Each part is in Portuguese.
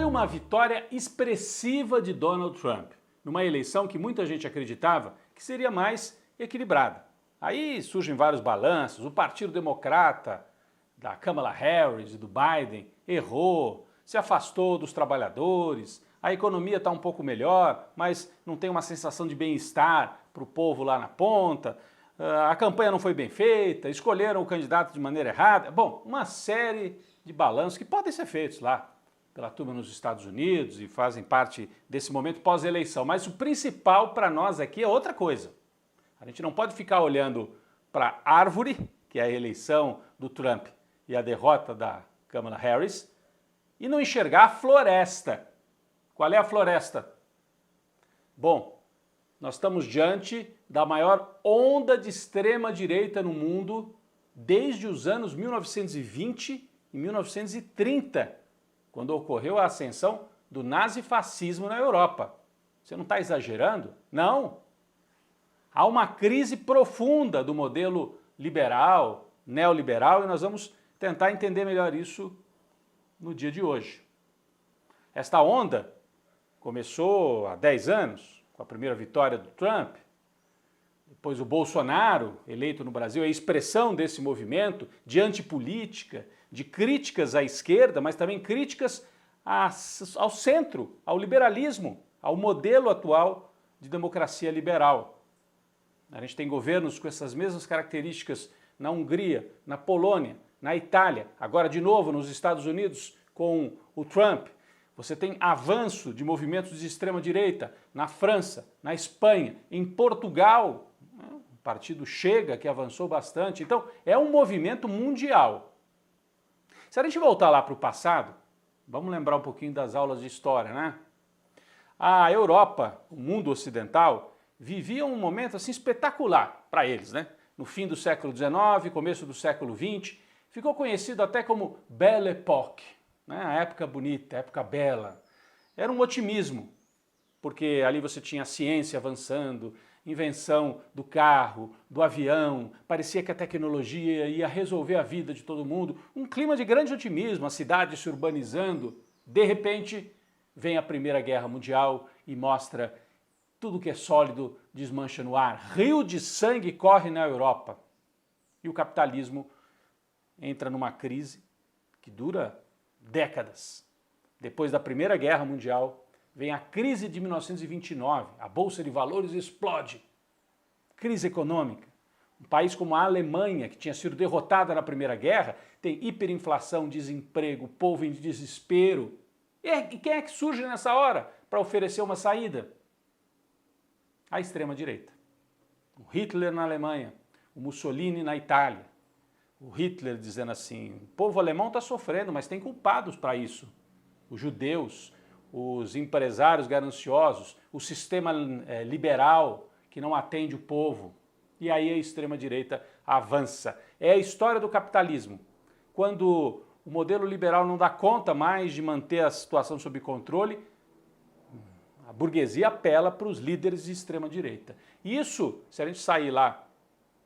uma vitória expressiva de Donald Trump, numa eleição que muita gente acreditava que seria mais equilibrada. Aí surgem vários balanços, o Partido Democrata, da Kamala Harris e do Biden, errou, se afastou dos trabalhadores, a economia está um pouco melhor, mas não tem uma sensação de bem-estar para o povo lá na ponta, a campanha não foi bem feita, escolheram o candidato de maneira errada. Bom, uma série de balanços que podem ser feitos lá pela turma nos Estados Unidos e fazem parte desse momento pós-eleição. Mas o principal para nós aqui é outra coisa. A gente não pode ficar olhando para a árvore, que é a eleição do Trump e a derrota da Kamala Harris, e não enxergar a floresta. Qual é a floresta? Bom, nós estamos diante da maior onda de extrema-direita no mundo desde os anos 1920 e 1930, quando ocorreu a ascensão do nazifascismo na Europa. Você não está exagerando? Não. Há uma crise profunda do modelo liberal, neoliberal, e nós vamos tentar entender melhor isso no dia de hoje. Esta onda começou há 10 anos, com a primeira vitória do Trump, depois o Bolsonaro, eleito no Brasil, é a expressão desse movimento de antipolítica, de críticas à esquerda, mas também críticas ao centro, ao liberalismo, ao modelo atual de democracia liberal. A gente tem governos com essas mesmas características na Hungria, na Polônia, na Itália, agora de novo nos Estados Unidos com o Trump. Você tem avanço de movimentos de extrema-direita na França, na Espanha, em Portugal, o partido Chega, que avançou bastante. Então, é um movimento mundial. Se a gente voltar lá para o passado, vamos lembrar um pouquinho das aulas de história, né? A Europa, o mundo ocidental, vivia um momento assim espetacular para eles, né? No fim do século XIX, começo do século XX, ficou conhecido até como Belle Époque, né? A época bonita, a época bela. Era um otimismo, porque ali você tinha a ciência avançando, invenção do carro, do avião, parecia que a tecnologia ia resolver a vida de todo mundo, um clima de grande otimismo, a cidade se urbanizando. De repente, vem a Primeira Guerra Mundial e mostra tudo que é sólido desmancha no ar. Rio de sangue corre na Europa. E o capitalismo entra numa crise que dura décadas. Depois da Primeira Guerra Mundial, vem a crise de 1929, a Bolsa de Valores explode. Crise econômica. Um país como a Alemanha, que tinha sido derrotada na Primeira Guerra, tem hiperinflação, desemprego, povo em desespero. E quem é que surge nessa hora para oferecer uma saída? A extrema-direita. O Hitler na Alemanha, o Mussolini na Itália. O Hitler dizendo assim, o povo alemão está sofrendo, mas tem culpados para isso. Os judeus, os empresários gananciosos, o sistema liberal que não atende o povo. E aí a extrema-direita avança. É a história do capitalismo. Quando o modelo liberal não dá conta mais de manter a situação sob controle, a burguesia apela para os líderes de extrema-direita. Isso, se a gente sair lá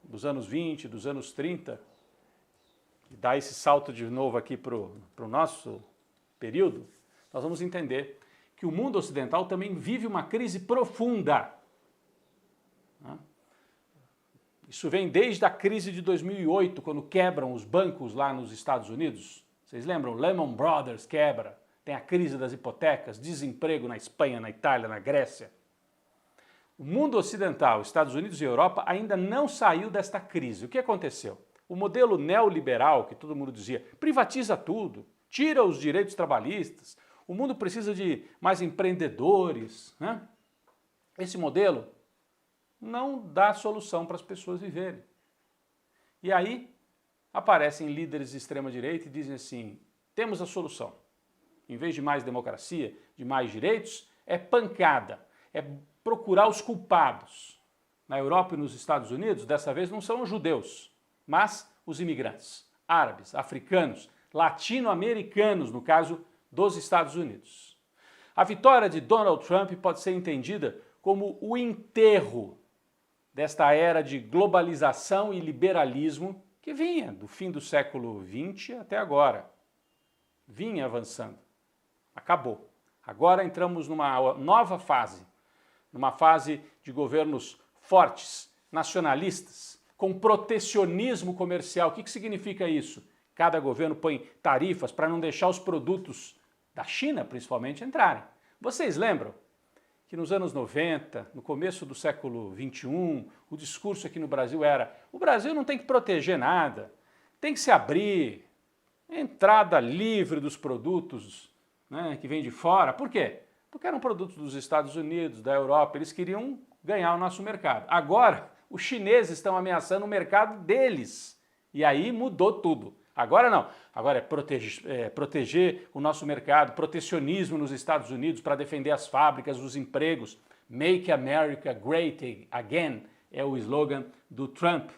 dos anos 20, dos anos 30, e dar esse salto de novo aqui para o nosso período, nós vamos entender que o mundo ocidental também vive uma crise profunda. Isso vem desde a crise de 2008, quando quebram os bancos lá nos Estados Unidos. Vocês lembram? Lehman Brothers quebra, tem a crise das hipotecas, desemprego na Espanha, na Itália, na Grécia. O mundo ocidental, Estados Unidos e Europa, ainda não saiu desta crise. O que aconteceu? O modelo neoliberal, que todo mundo dizia, privatiza tudo, tira os direitos trabalhistas, o mundo precisa de mais empreendedores, né? Esse modelo não dá solução para as pessoas viverem. E aí aparecem líderes de extrema-direita e dizem assim, temos a solução. Em vez de mais democracia, de mais direitos, é pancada, é procurar os culpados. Na Europa e nos Estados Unidos, dessa vez não são os judeus, mas os imigrantes, árabes, africanos, latino-americanos, no caso dos Estados Unidos. A vitória de Donald Trump pode ser entendida como o enterro desta era de globalização e liberalismo que vinha do fim do século XX até agora. Vinha avançando. Acabou. Agora entramos numa nova fase, numa fase de governos fortes, nacionalistas, com protecionismo comercial. O que significa isso? Cada governo põe tarifas para não deixar os produtos da China, principalmente, entrarem. Vocês lembram que nos anos 90, no começo do século XXI, o discurso aqui no Brasil era: o Brasil não tem que proteger nada, tem que se abrir, entrada livre dos produtos, né, que vêm de fora. Por quê? Porque eram produtos dos Estados Unidos, da Europa, eles queriam ganhar o nosso mercado. Agora, os chineses estão ameaçando o mercado deles. E aí mudou tudo. Agora não. Agora é proteger o nosso mercado, protecionismo nos Estados Unidos para defender as fábricas, os empregos. Make America Great Again é o slogan do Trump.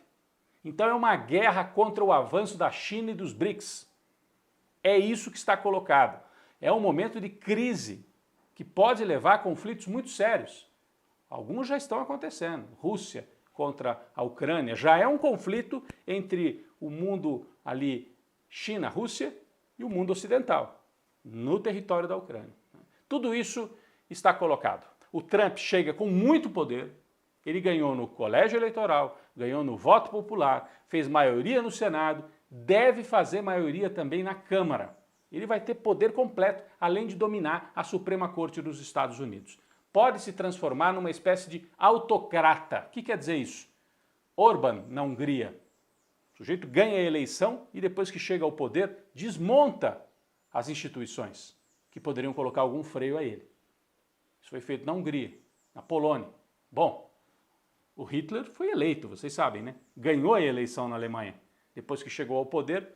Então é uma guerra contra o avanço da China e dos BRICS. É isso que está colocado. É um momento de crise que pode levar a conflitos muito sérios. Alguns já estão acontecendo. Rússia contra a Ucrânia já é um conflito entre o mundo ali, China, Rússia, e o mundo ocidental, no território da Ucrânia. Tudo isso está colocado. O Trump chega com muito poder, ele ganhou no colégio eleitoral, ganhou no voto popular, fez maioria no Senado, deve fazer maioria também na Câmara. Ele vai ter poder completo, além de dominar a Suprema Corte dos Estados Unidos. Pode se transformar numa espécie de autocrata. O que quer dizer isso? Orbán, na Hungria. O sujeito ganha a eleição e depois que chega ao poder, desmonta as instituições que poderiam colocar algum freio a ele. Isso foi feito na Hungria, na Polônia. Bom, o Hitler foi eleito, vocês sabem, né? Ganhou a eleição na Alemanha. Depois que chegou ao poder,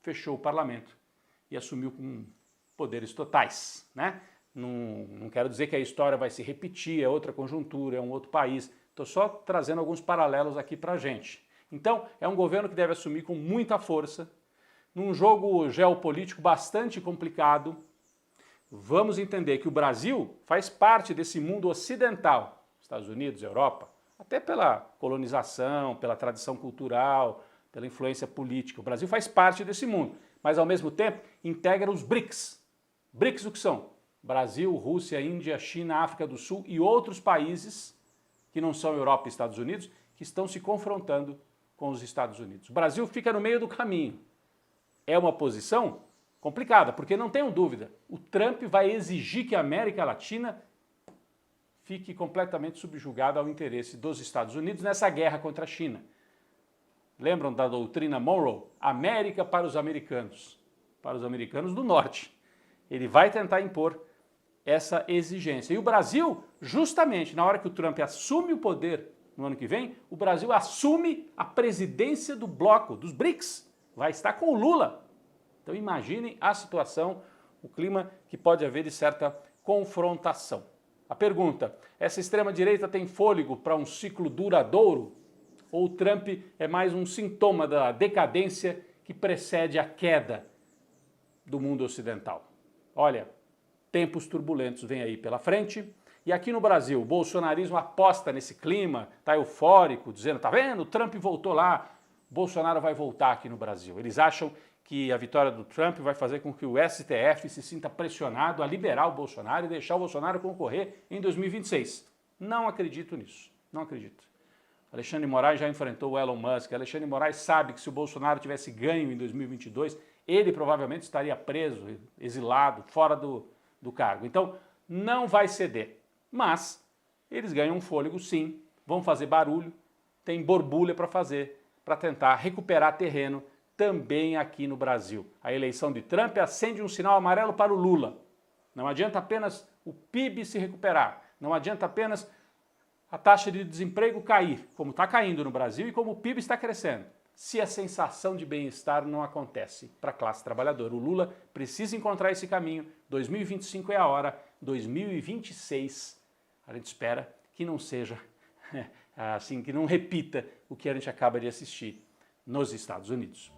fechou o parlamento e assumiu com poderes totais, né? Não quero dizer que a história vai se repetir, é outra conjuntura, é um outro país. Estou só trazendo alguns paralelos aqui para a gente. Então, é um governo que deve assumir com muita força, num jogo geopolítico bastante complicado. Vamos entender que o Brasil faz parte desse mundo ocidental, Estados Unidos, Europa, até pela colonização, pela tradição cultural, pela influência política. O Brasil faz parte desse mundo, mas ao mesmo tempo integra os BRICS. BRICS o que são? Brasil, Rússia, Índia, China, África do Sul e outros países que não são Europa e Estados Unidos, que estão se confrontando com os Estados Unidos. O Brasil fica no meio do caminho. É uma posição complicada, porque não tenham dúvida, o Trump vai exigir que a América Latina fique completamente subjugada ao interesse dos Estados Unidos nessa guerra contra a China. Lembram da doutrina Monroe? América para os americanos do norte. Ele vai tentar impor essa exigência. E o Brasil, justamente na hora que o Trump assume o poder no ano que vem, o Brasil assume a presidência do bloco, dos BRICS. Vai estar com o Lula. Então imaginem a situação, o clima que pode haver de certa confrontação. A pergunta: essa extrema-direita tem fôlego para um ciclo duradouro? Ou o Trump é mais um sintoma da decadência que precede a queda do mundo ocidental? Olha, tempos turbulentos vêm aí pela frente. E aqui no Brasil, o bolsonarismo aposta nesse clima, está eufórico, dizendo: tá vendo, o Trump voltou lá, Bolsonaro vai voltar aqui no Brasil. Eles acham que a vitória do Trump vai fazer com que o STF se sinta pressionado a liberar o Bolsonaro e deixar o Bolsonaro concorrer em 2026. Não acredito nisso, não acredito. Alexandre de Moraes já enfrentou o Elon Musk. Alexandre de Moraes sabe que se o Bolsonaro tivesse ganho em 2022, ele provavelmente estaria preso, exilado, fora do cargo. Então, não vai ceder. Mas eles ganham um fôlego sim, vão fazer barulho, tem borbulha para fazer, para tentar recuperar terreno também aqui no Brasil. A eleição de Trump acende um sinal amarelo para o Lula. Não adianta apenas o PIB se recuperar, não adianta apenas a taxa de desemprego cair, como está caindo no Brasil e como o PIB está crescendo, se a sensação de bem-estar não acontece para a classe trabalhadora. O Lula precisa encontrar esse caminho, 2025 é a hora, 2026 a gente espera que não seja assim, que não repita o que a gente acaba de assistir nos Estados Unidos.